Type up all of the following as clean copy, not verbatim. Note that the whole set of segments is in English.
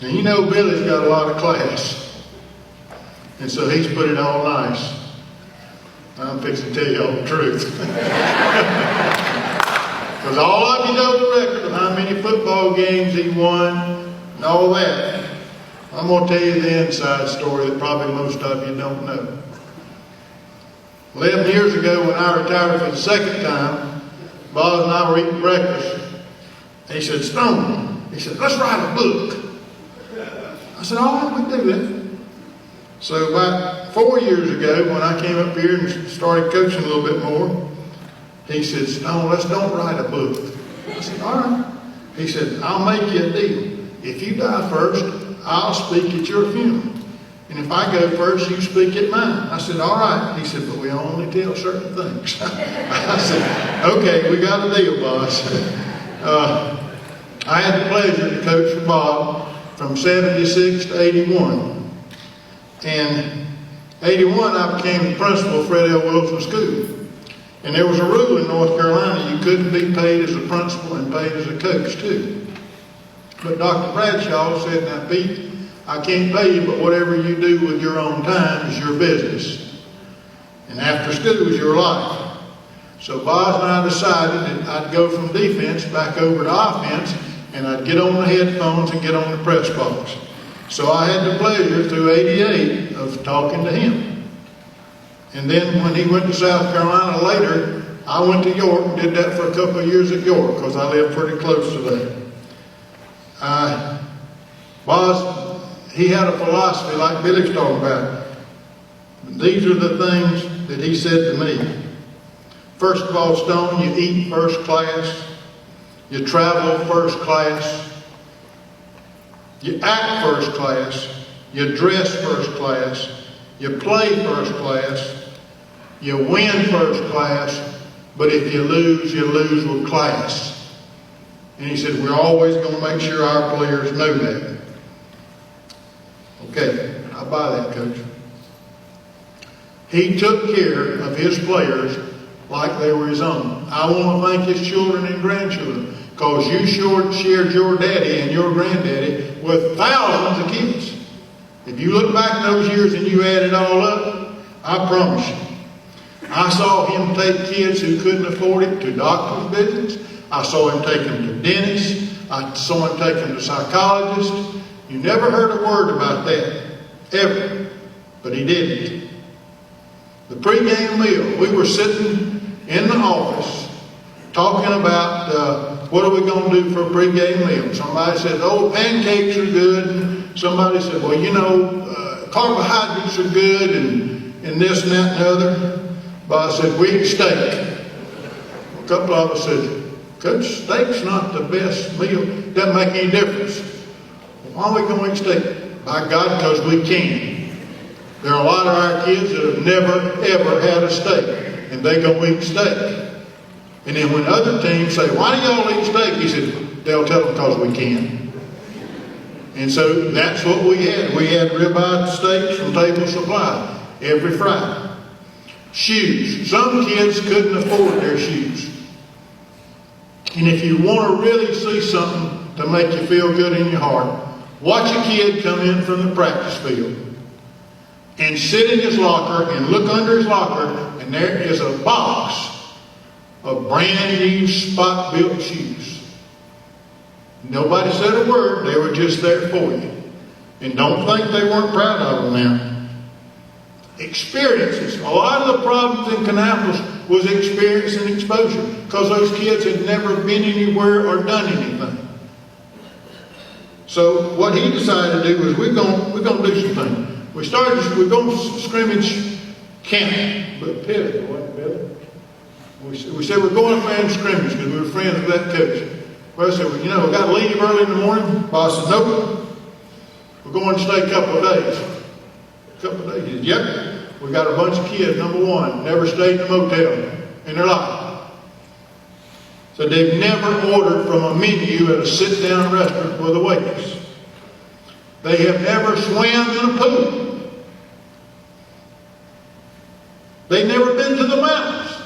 And you know Billy's got a lot of class. And so he's put it all nice. I'm fixing to tell you all the truth. Because all of you know the record of how many football games he won and all that. I'm going to tell you the inside story that probably most of you don't know. 11 years ago when I retired for the second time, Bob and I were eating breakfast. He said, Stone, he said, let's write a book. I said, all right, we can do that. So about 4 years ago when I came up here and started coaching a little bit more, he said, Stone, don't write a book. I said, all right. He said, I'll make you a deal. If you die first, I'll speak at your funeral. And if I go first, you speak at mine. I said, all right. He said, but we only tell certain things. I said, okay, we got a deal, boss. I had the pleasure to coach for Bob from 76 to 81. And 81, I became the principal of Fred L. Wilson School. And there was a rule in North Carolina, you couldn't be paid as a principal and paid as a coach too. But Dr. Bradshaw said, now Pete, I can't pay you, but whatever you do with your own time is your business. And after school is your life. So Boz and I decided that I'd go from defense back over to offense, and I'd get on the headphones and get on the press box. So I had the pleasure through 88 of talking to him. And then when he went to South Carolina later, I went to York and did that for a couple of years at York because I lived pretty close to there. Boz, he had a philosophy like Billy's talking about. These are the things that he said to me. First of all, Stone, you eat first class. You travel first class. You act first class. You dress first class. You play first class. You win first class. But if you lose with class. And he said, we're always going to make sure our players know that. Okay, I'll buy that, Coach. He took care of his players like they were his own. I want to thank his children and grandchildren because you shared your daddy and your granddaddy with thousands of kids. If you look back in those years and you add it all up, I promise you, I saw him take kids who couldn't afford it to doctor's visits. I saw him take them to dentists. I saw him take them to psychologists. You never heard a word about that, ever. But he didn't. The pregame meal, we were sitting in the office talking about what are we going to do for a pregame meal. Somebody said, oh, pancakes are good. And somebody said, well, you know, carbohydrates are good and this and that and the other. But I said, we eat steak. A couple of us said, Coach, steak's not the best meal. Doesn't make any difference. Why are we going to eat steak? By God, because we can. There are a lot of our kids that have never, ever had a steak. And they go eat steak. And then when other teams say, why do y'all eat steak? He said, they'll tell them because we can. And so that's what we had. We had ribeye steaks from Table Supply every Friday. Shoes. Some kids couldn't afford their shoes. And if you want to really see something to make you feel good in your heart, watch a kid come in from the practice field and sit in his locker and look under his locker, and there is a box of brand new spot-built shoes. Nobody said a word. They were just there for you. And don't think they weren't proud of them now. Experiences. A lot of the problems in Kannapolis was experience and exposure because those kids had never been anywhere or done anything. So what he decided to do was we're going to do some things. We're going to scrimmage camp. But Billy, wasn't Billy? We said we're going to fan scrimmage because we were friends with that coach. Well, I said, well, you know, we got to leave early in the morning. Boss said, nope. We're going to stay a couple of days. A couple of days. He said, yep. We got a bunch of kids, number one, never stayed in a motel in their life. So they've never ordered from a menu at a sit-down restaurant with a waitress. They have never swam in a pool. They've never been to the mountains.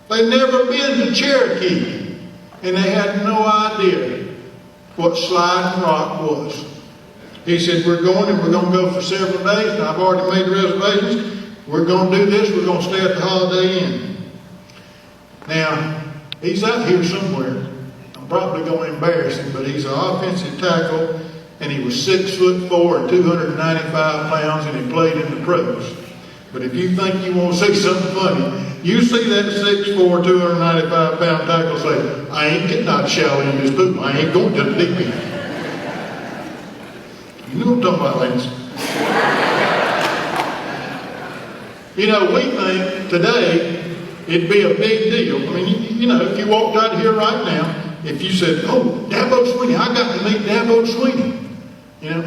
They've never been to Cherokee. And they had no idea what sliding rock was. He said, we're going and we're going to go for several days, and I've already made reservations. We're going to do this. We're going to stay at the Holiday Inn. Now, he's out here somewhere. I'm probably going to embarrass him, but he's an offensive tackle, and he was 6'4" and 295 pounds, and he played in the pros. But if you think you want to see something funny, you see that 6'4", 295 pound tackle say, I ain't getting out of shallow in this pool. I ain't going to the deep end. You know what I'm talking about, ladies? You know, we think today it'd be a big deal. I mean, you know, if you walked out here right now, if you said, oh, Dabo Swinney, I got to meet Dabo Swinney. You know,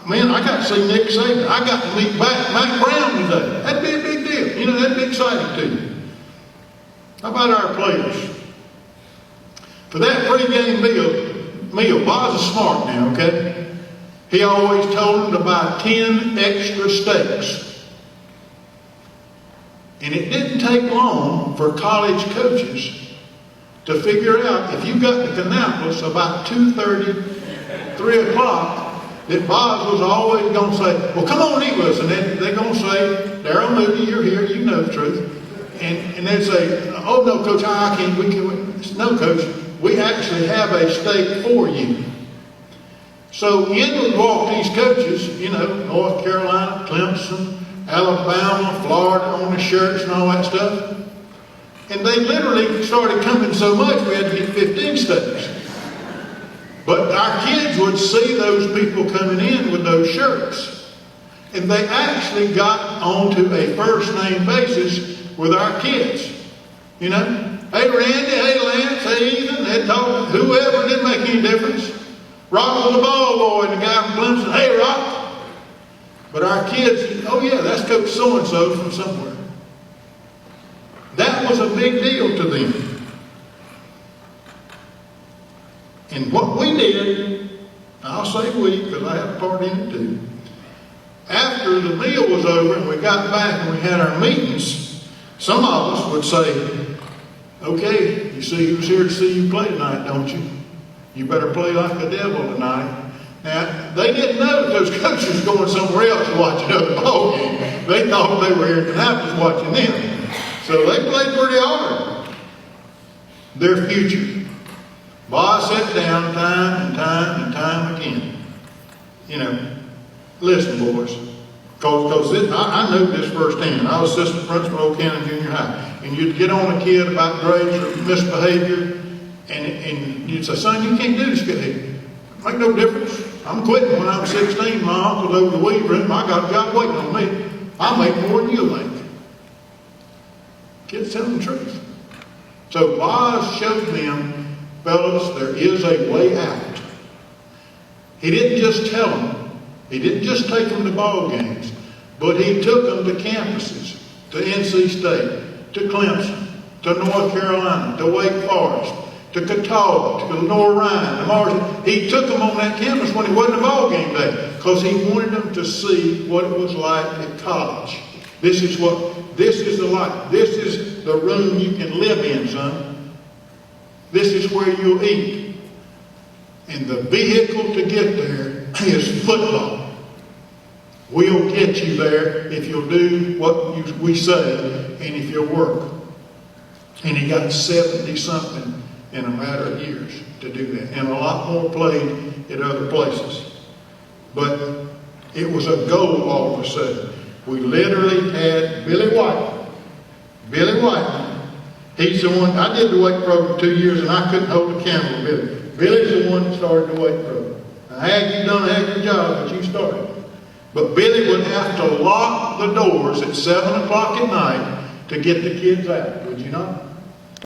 man, I got to see Nick Saban. I got to meet Matt Brown today. That'd be a big deal. You know, that'd be exciting to you. How about our players? For that pregame meal, Boz is smart now, okay? He always told them to buy 10 extra steaks. And it didn't take long for college coaches to figure out, if you got to Kannapolis about 2:30, 3 o'clock, that Boz was always going to say, well, come on, eat with us. And they're going to say, Darryl Moody, you're here, you know the truth. And they'd say, oh, no, Coach, I can't, we can. No, Coach, we actually have a steak for you. So in would walk these coaches, you know, North Carolina, Clemson, Alabama, Florida on the shirts and all that stuff. And they literally started coming so much we had to get 15 steaks. But our kids would see those people coming in with those shirts. And they actually got onto a first name basis with our kids. You know, hey Randy, hey Lance, hey Ethan, they talk, whoever, didn't make any difference. Rock was the ball boy and the guy from Clemson, hey Rock. But our kids, oh yeah, that's Coach so-and-so from somewhere. That was a big deal to them. And what we did, I'll say we, because I had a part in it too. After the meal was over and we got back and we had our meetings, some of us would say, okay, you see who's here to see you play tonight, don't you? You better play like the devil tonight. Now, they didn't know that those coaches was going somewhere else to watch another ball game. They thought they were here in Kannapolis watching them. So they played pretty hard. Their future. Boz sat down time and time and time again. You know, listen, boys. Because I knew this firsthand. I was assistant principal at Old Cannon Junior High. And you'd get on a kid about grades or misbehavior, and you'd say, son, you can't do this behavior. Make no difference. I'm quitting when I'm 16. My uncle's over the weed room. I got a job waiting on me. I'll make more than you make. Kids telling the truth. So Boz showed them, fellas, there is a way out. He didn't just tell them. He didn't just take them to ball games, but he took them to campuses, to NC State, to Clemson, to North Carolina, to Wake Forest, to Catawba, to Lenore Ryan, to Marshall. He took them on that campus when it wasn't a ball game day, because he wanted them to see what it was like at college. This is the life. This is the room you can live in, son. This is where you'll eat. And the vehicle to get there is football. We'll get you there if you'll do what we say and if you'll work. And he got 70-something in a matter of years to do that. And a lot more played at other places. But it was a goal all of a sudden. We literally had Billy White. Billy White. He's the one, I did the weight program 2 years and I couldn't hold a candle to Billy. Billy's the one that started the weight program. Now, had you done a heck of a job, but you started. But Billy would have to lock the doors at 7 o'clock at night to get the kids out, would you not?